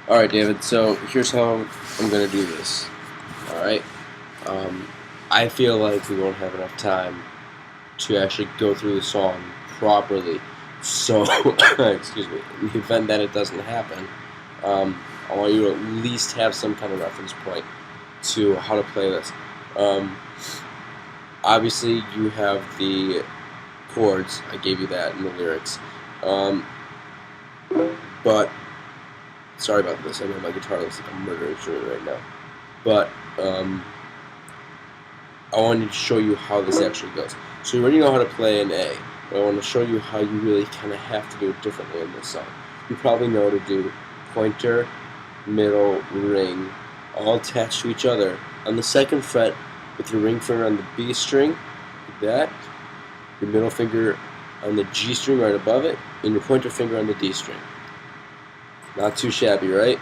Alright, David, so here's how I'm going to do this. Alright? Um, I feel like we won't have enough time to actually go through the song properly. So, excuse me, in the event that it doesn't happen, I want you to at least have some kind of reference point to how to play this. Um, Obviously, you have the chords. I gave you that in the lyrics. But sorry about this. I know my guitar looks like a murder instrument right now. But I wanted to show you how this actually goes. So you already know how to play an A, but I want to show you how you really kind of have to do it differently in this song. You probably know to do pointer, middle, ring, all attached to each other on the second fret with your ring finger on the B string, like that, your middle finger on the G string right above it, and your pointer finger on the D string. Not too shabby, right?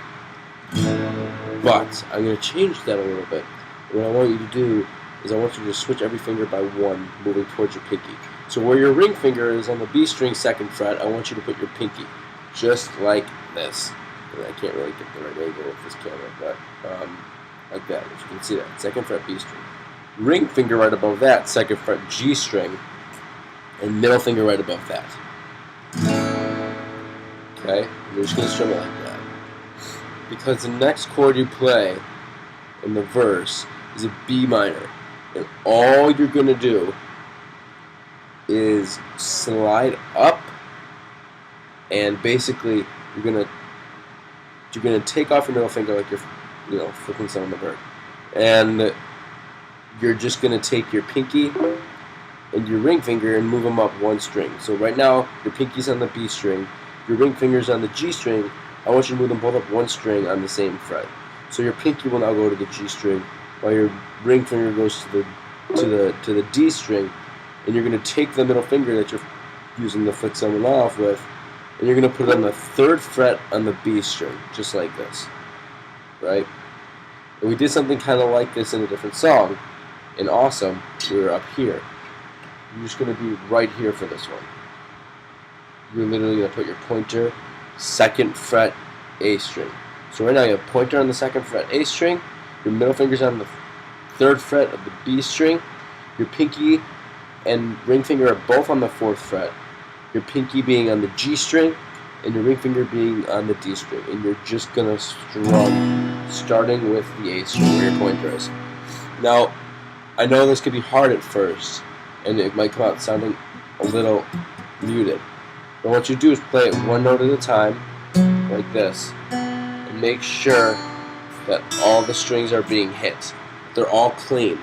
But I'm going to change that a little bit. What I want you to do is I want you to switch every finger by one, moving towards your pinky. So where your ring finger is on the B string second fret, I want you to put your pinky, just like this. And I can't really get the right angle with this camera, but like that. As you can see that, second fret B string. Ring finger right above that, second fret G string, and middle finger right above that. Okay? And you're just going to strum it like that. Because the next chord you play in the verse is a B minor. And all you're going to do is slide up, and basically you're going to take off your middle finger like you're flicking someone the bird. And you're just going to take your pinky and your ring finger and move them up one string. So right now your pinky's on the B string, your ring finger's on the G string. I want you to move them both up one string on the same fret. So your pinky will now go to the G string, while your ring finger goes to the D string, and you're going to take the middle finger that you're using to flick someone off with, and you're going to put it on the third fret on the B string, just like this, right? And we did something kind of like this in a different song. In Awesome, we were up here. You're just going to be right here for this one. You're literally going to put your pointer, second fret, A string. So right now you have pointer on the second fret, A string, your middle finger's on the third fret of the B string, your pinky and ring finger are both on the fourth fret, your pinky being on the G string, and your ring finger being on the D string. And you're just going to strum, starting with the A string where your pointer is. Now, I know this could be hard at first, and it might come out sounding a little muted. But what you do is play it one note at a time, like this, and make sure that all the strings are being hit. They're all clean.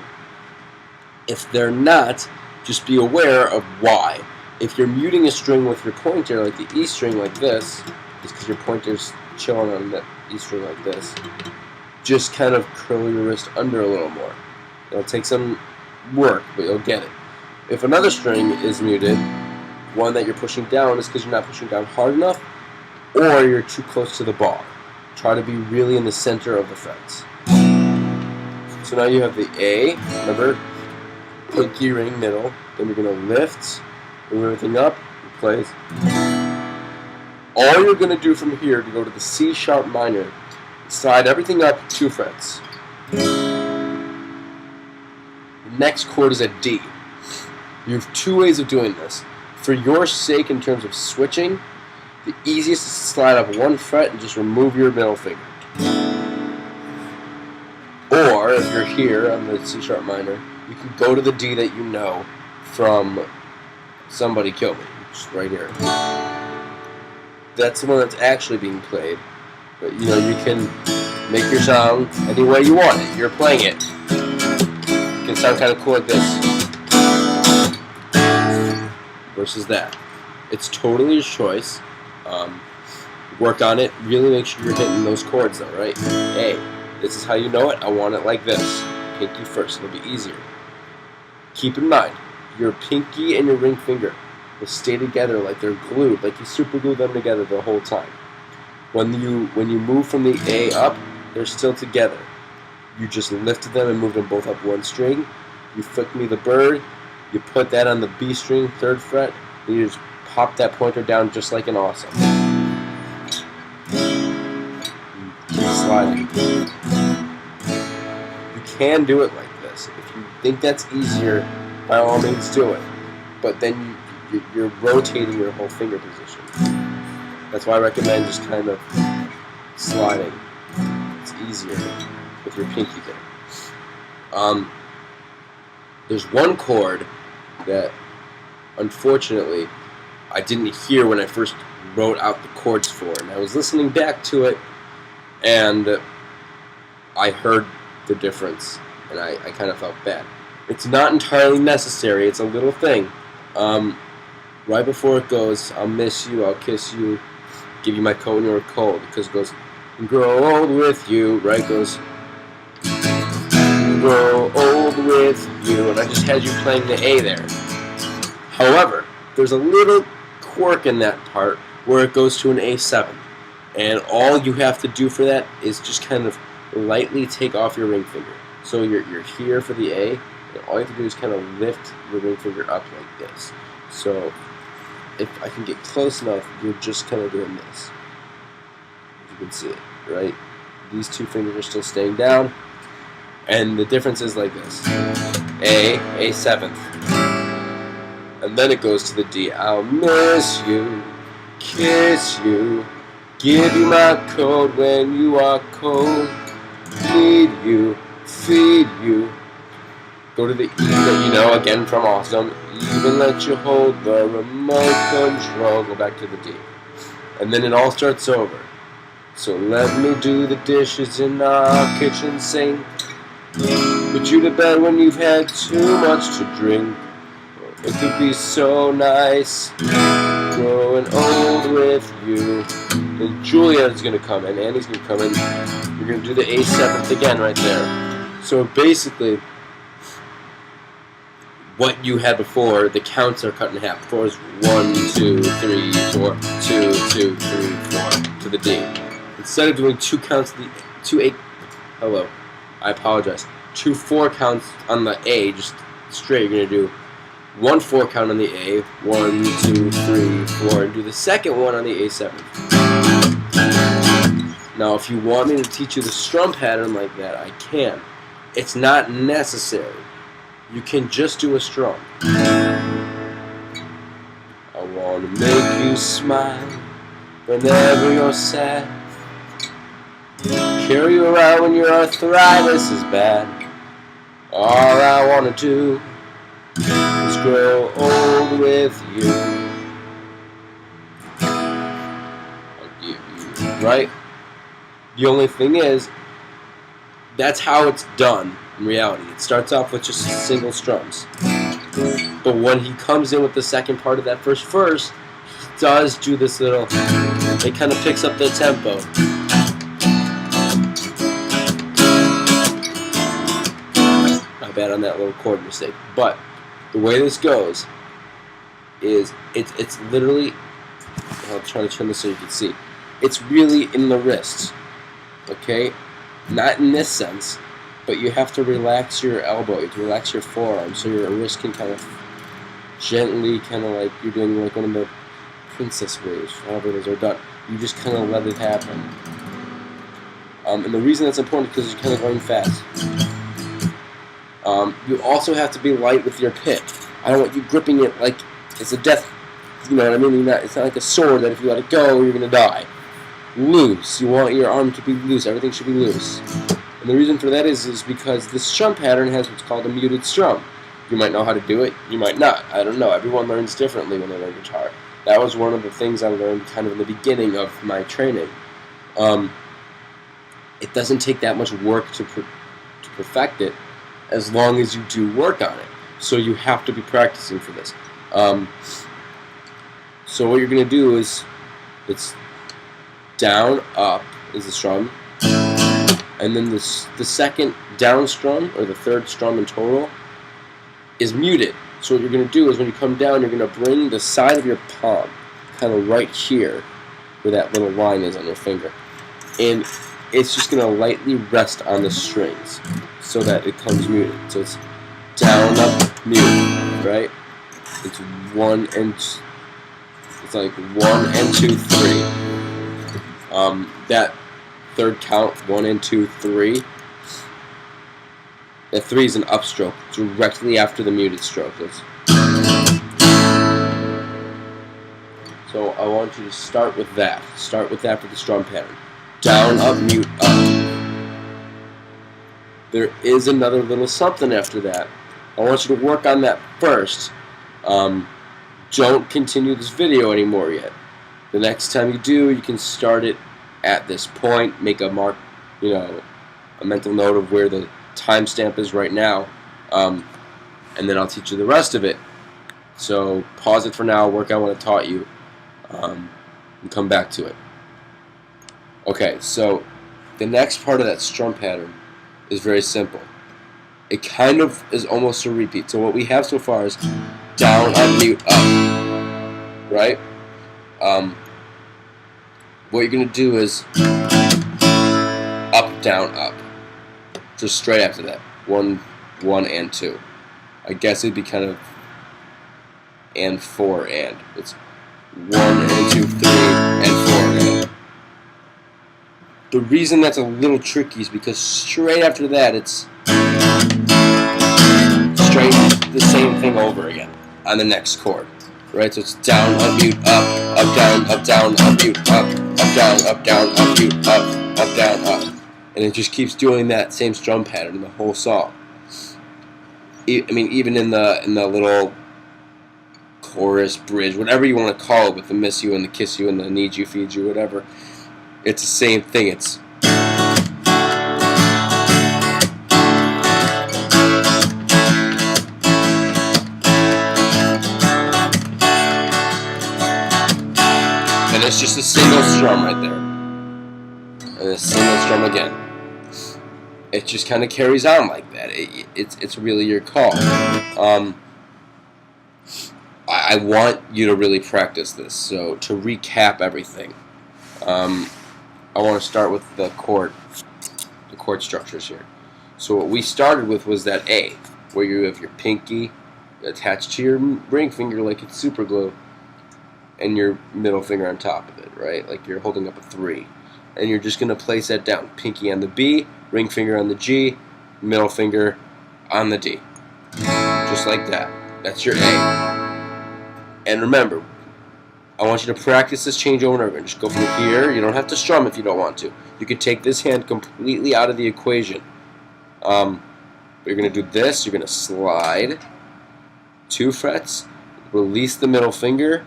If they're not, just be aware of why. If you're muting a string with your pointer, like the E string like this, just because your pointer's chilling on the E string like this, just kind of curl your wrist under a little more. It'll take some work, but you'll get it. If another string is muted, one that you're pushing down is because you're not pushing down hard enough, or you're too close to the bar. Try to be really in the center of the frets. So now you have the A, remember, pinky ring middle, then you're going to lift, move everything up, and plays. All you're going to do from here to go to the C sharp minor, slide everything up 2 frets. The next chord is a D. You have 2 ways of doing this. For your sake, in terms of switching, the easiest is to slide up 1 fret and just remove your middle finger. Or, if you're here on the C sharp minor, you can go to the D that you know from Somebody Kill Me, just right here. That's the one that's actually being played. But, you can make your song any way you want it. You're playing it. It can sound kind of cool like this. Versus that. It's totally your choice. Work on it. Really make sure you're hitting those chords though, right? Hey, this is how you know it. I want it like this. Pinky first. It'll be easier. Keep in mind, your pinky and your ring finger will stay together like they're glued, like you super glue them together the whole time. When you move from the A up, they're still together. You just lifted them and moved them both up one string. You flick me the bird. You put that on the B string, third fret, and you just pop that pointer down just like an Awesome. sliding. You can do it like this. If you think that's easier, by all means do it. But then you're rotating your whole finger position. That's why I recommend just kind of sliding. It's easier with your pinky there. There's one chord that, unfortunately, I didn't hear when I first wrote out the chords for, and I was listening back to it, and I heard the difference, and I kind of felt bad. It's not entirely necessary. It's a little thing. Right before it goes, I'll miss you, I'll kiss you, give you my coat when you're cold, because it goes, grow old with you, right? It goes, grow old with you, and I just had you playing the A there. However, there's a little quirk in that part where it goes to an A7, and all you have to do for that is just kind of lightly take off your ring finger. So you're here for the A, and all you have to do is kind of lift the ring finger up like this. So if I can get close enough, you're just kind of doing this. You can see it, right? These two fingers are still staying down, and the difference is like this: A 7th, and then it goes to the D. I'll miss you, kiss you, give you my coat when you are cold, need you, feed you. Go to the E that you know, again from Awesome. Even let you hold the remote control. Go back to the D. And then it all starts over. So let me do the dishes in our kitchen sink. Put you to bed when you've had too much to drink. It could be so nice growing old with you. And Julia's going to come in. Annie's going to come in. You're going to do the A7th again right there. So basically, what you had before, the counts are cut in half. Before is 1, 2, 3, 4, 2, 2, 3, 4 to the D. Instead of doing 2 counts, I apologize. 2 4 counts on the A, just straight. You're gonna do 1 4 count on the A, 1, 2, 3, 4, and do the second one on the A7. Now, if you want me to teach you the strum pattern like that, I can. It's not necessary. You can just do a strum. I want to make you smile whenever you're sad. Carry you around when your arthritis is bad. All I want to do is grow old with you. I'll give you, right? The only thing is, that's how it's done. In reality, it starts off with just single strums. But when he comes in with the second part of that first verse, he does do this little, it kind of picks up the tempo. My bad on that little chord mistake. But the way this goes is, it's literally, I'll try to turn this so you can see. It's really in the wrists, okay? Not in this sense. But you have to relax your elbow, you have to relax your forearm, so your wrist can kind of gently, kind of like you're doing like one of the princess waves, however those are done. You just kind of let it happen. And the reason that's important is because you're kind of going fast. You also have to be light with your pick. I don't want you gripping it like it's a death, you know what I mean? It's not like a sword that if you let it go, you're going to die. Loose. You want your arm to be loose. Everything should be loose. And the reason for that is because this strum pattern has what's called a muted strum. You might know how to do it, you might not. I don't know. Everyone learns differently when they learn guitar. That was one of the things I learned kind of in the beginning of my training. It doesn't take that much work to perfect it as long as you do work on it. So you have to be practicing for this. So what you're going to do is, it's down, up is the strum. And then the second down strum, or the third strum in total, is muted. So what you're going to do is when you come down, you're going to bring the side of your palm kind of right here where that little line is on your finger. And it's just going to lightly rest on the strings so that it comes muted. So it's down, up, muted, right? It's 1 and... It's like 1 and 2, 3. That third count, 1 and 2, 3. The 3 is an upstroke directly after the muted stroke. So I want you to start with that. Start with that for the strum pattern. Down, up, mute, up. There is another little something after that. I want you to work on that first. Don't continue this video anymore yet. The next time you do, you can start it at this point. Make a mark, a mental note of where the timestamp is right now, and then I'll teach you the rest of it. So pause it for now, work on what I taught you, and come back to it. Okay, so the next part of that strum pattern is very simple. It kind of is almost a repeat. So what we have so far is down, up, mute, up, right? What you're going to do is up, down, up. Just straight after that. 1, 1, and 2. I guess it'd be kind of and 4 and. It's 1 and 2, 3, and 4 and. The reason that's a little tricky is because straight after that it's straight the same thing over again on the next chord. Right? So it's down, up, mute, up, down, up, mute, up, down, up, mute, up, down, up. And it just keeps doing that same strum pattern the whole song. I mean, even in the little chorus, bridge, whatever you want to call it, with the miss you and the kiss you and the need you, feed you, whatever, it's the same thing. It's and it's just a single strum right there, and a single strum again. It just kind of carries on like that. It's really your call. I want you to really practice this. So to recap everything, I want to start with the chord structures here. So what we started with was that A, where you have your pinky attached to your ring finger like it's super glue, and your middle finger on top of it, right? Like you're holding up a 3. And you're just going to place that down. Pinky on the B, ring finger on the G, middle finger on the D. Just like that. That's your A. And remember, I want you to practice this change over and over. Just go from here. You don't have to strum if you don't want to. You can take this hand completely out of the equation. But you're going to do this. You're going to slide 2 frets, release the middle finger,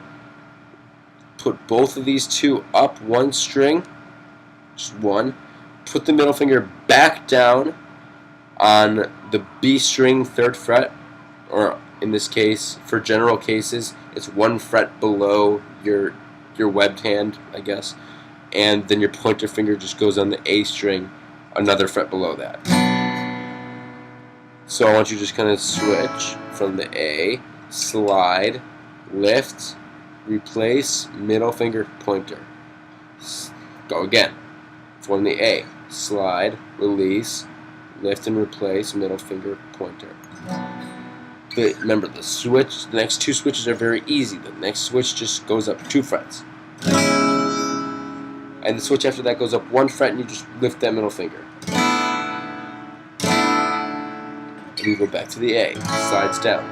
put both of these 2 up 1 string, just 1, put the middle finger back down on the B string 3rd fret, or in this case, for general cases, it's 1 fret below your webbed hand, I guess, and then your pointer finger just goes on the A string, another fret below that. So I want you to just kind of switch from the A, slide, lift, replace, middle finger, pointer. Go again. From the A, slide, release, lift and replace, middle finger, pointer. Remember, the next 2 switches are very easy. The next switch just goes up 2 frets. And the switch after that goes up 1 fret and you just lift that middle finger. And you go back to the A, slides down.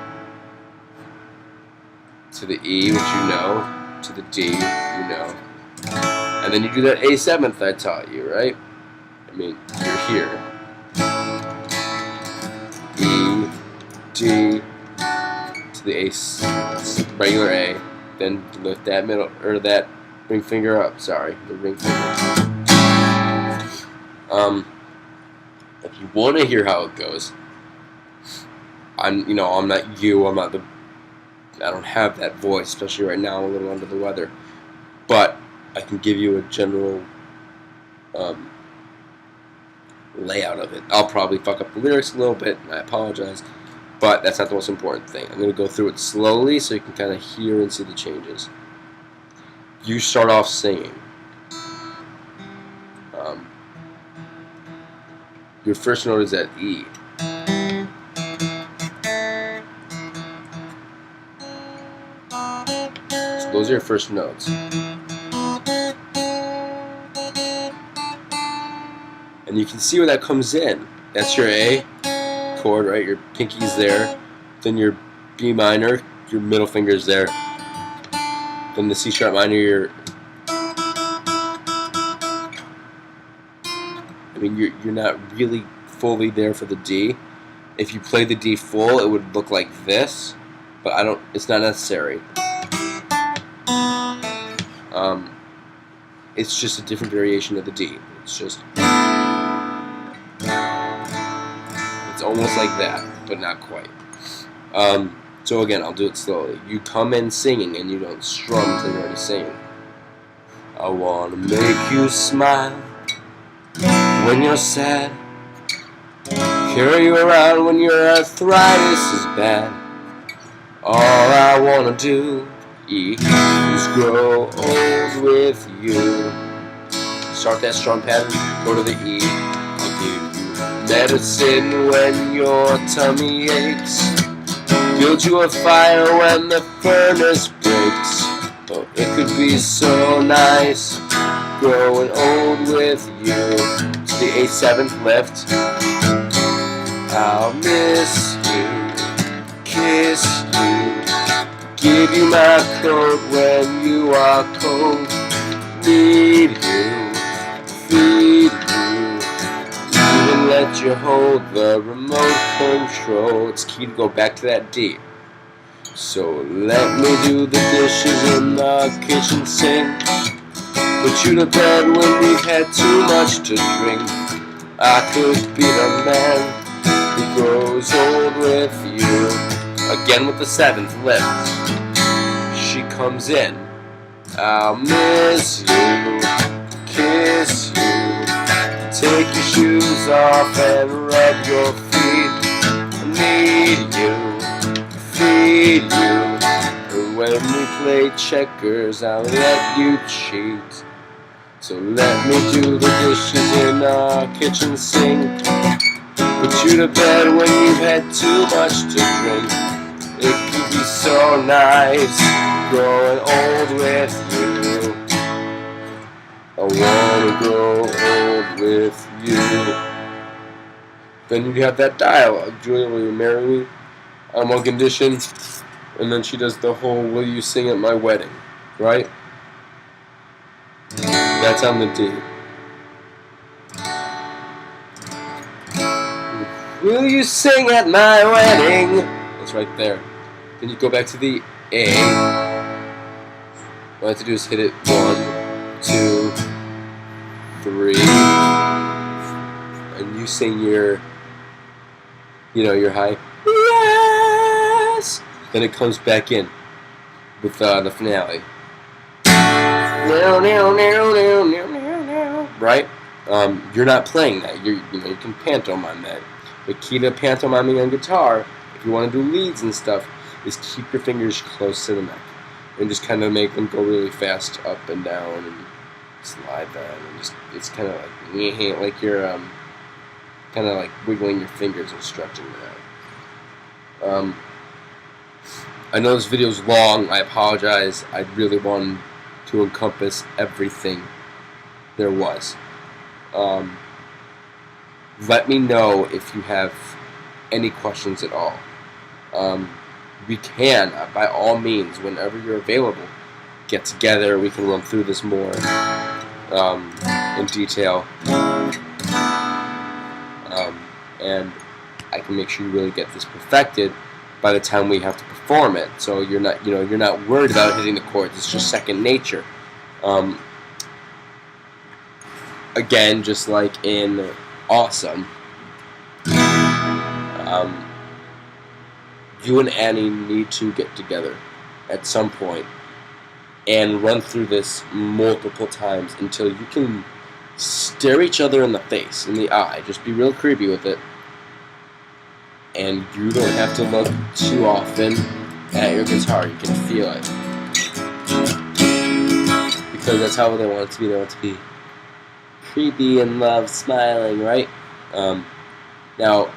To the E, which you know, to the D, you know. And then you do that A7th I taught you, right? I mean, you're here. E, D, to the A, regular A, then lift that middle, or that ring finger up, sorry, the ring finger. If you want to hear how it goes, I don't have that voice, especially right now, I'm a little under the weather. But I can give you a general layout of it. I'll probably fuck up the lyrics a little bit, and I apologize, but that's not the most important thing. I'm going to go through it slowly so you can kind of hear and see the changes. You start off singing. Your first note is at E. So those are your first notes. And you can see where that comes in. That's your A chord, right? Your pinky's there. Then your B minor, your middle finger's there. Then the C sharp minor, you're not really fully there for the D. If you play the D full, it would look like this, but it's not necessary. It's just a different variation of the D. It's almost like that, but not quite. So again, I'll do it slowly. You come in singing and you don't strum until you're already singing. I wanna make you smile when you're sad. Carry you around when your arthritis is bad. All I wanna do is grow old with you. Start that strum pattern, go to the E. I'll give you medicine when your tummy aches. Build you a fire when the furnace breaks. Oh, it could be so nice growing old with you. To the A7th lift. I'll miss you, kiss you, give you my coat when you are cold. Need you, feed you, even let you hold the remote control. It's key to go back to that D. So let me do the dishes in the kitchen sink. Put you to bed when we've had too much to drink. I could be the man who grows old with you. Again with the 7th lift. She comes in. I'll miss you, kiss you, take your shoes off and rub your feet. I need you, feed you, and when we play checkers, I'll let you cheat. So let me do the dishes in our kitchen sink. Put you to bed when you've had too much to drink. It could be so nice growing old with you. I wanna grow old with you. Then you have that dialogue. Julia, will you marry me? On one condition. And then she does the whole, will you sing at my wedding? Right? That's on the D. Will you sing at my wedding? That's right there. Then you go back to the A. All I have to do is hit it 1, 2, 3, and you sing your high. Yes. Then it comes back in with the finale. Right? You're not playing that. You can pantomime that. The key to pantomiming on guitar, if you want to do leads and stuff, is keep your fingers close to the neck and just kind of make them go really fast up and down and slide them. And it's kind of like you're kind of like wiggling your fingers and stretching it out. I know this video's long. I apologize. I really wanted to encompass everything there was. Let me know if you have any questions at all. We can, by all means, whenever you're available, get together. We can run through this more in detail, and I can make sure you really get this perfected by the time we have to perform it. So you're not worried about hitting the chords. It's just second nature. Again, just like in Awesome, you and Annie need to get together at some point and run through this multiple times until you can stare each other in the face, in the eye. Just be real creepy with it. And you don't have to look too often at your guitar. You can feel it. Because that's how they want it to be. They want it to be creepy and love smiling, right? Now,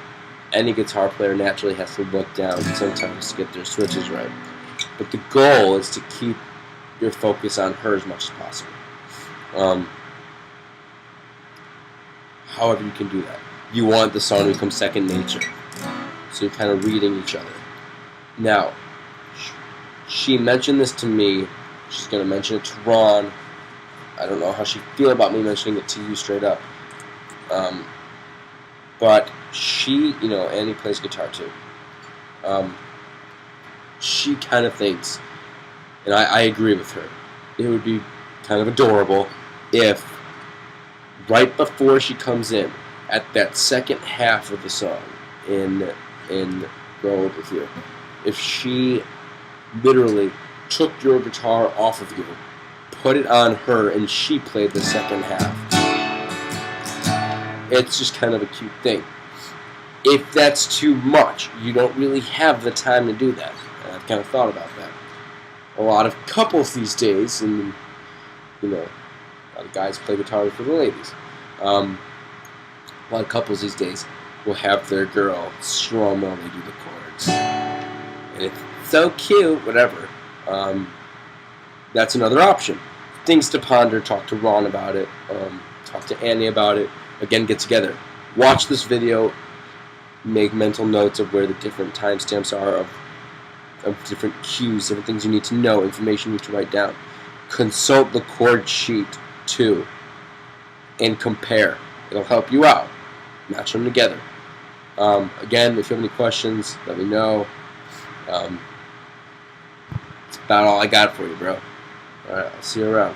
any guitar player naturally has to look down sometimes to get their switches right. But the goal is to keep your focus on her as much as possible. However you can do that. You want the song to become second nature. So you're kind of reading each other. Now, she mentioned this to me. She's going to mention it to Ron. I don't know how she'd feel about me mentioning it to you straight up. But she, Annie plays guitar too. She kind of thinks, and I agree with her, it would be kind of adorable if right before she comes in, at that second half of the song in Grow Old With You, if she literally took your guitar off of you, put it on her, and she played the second half. It's just kind of a cute thing. If that's too much, you don't really have the time to do that. And I've kind of thought about that. A lot of couples these days, and a lot of guys play guitar for the ladies. A lot of couples these days will have their girl strum while they do the chords. And it's so cute, whatever. That's another option. Things to ponder, talk to Ron about it, talk to Annie about it. Again, get together. Watch this video, make mental notes of where the different timestamps are of different cues, different things you need to know, information you need to write down. Consult the chord sheet too, and compare. It'll help you out. Match them together. Again, if you have any questions, let me know. It's about all I got for you, bro. Alright, I'll see you around.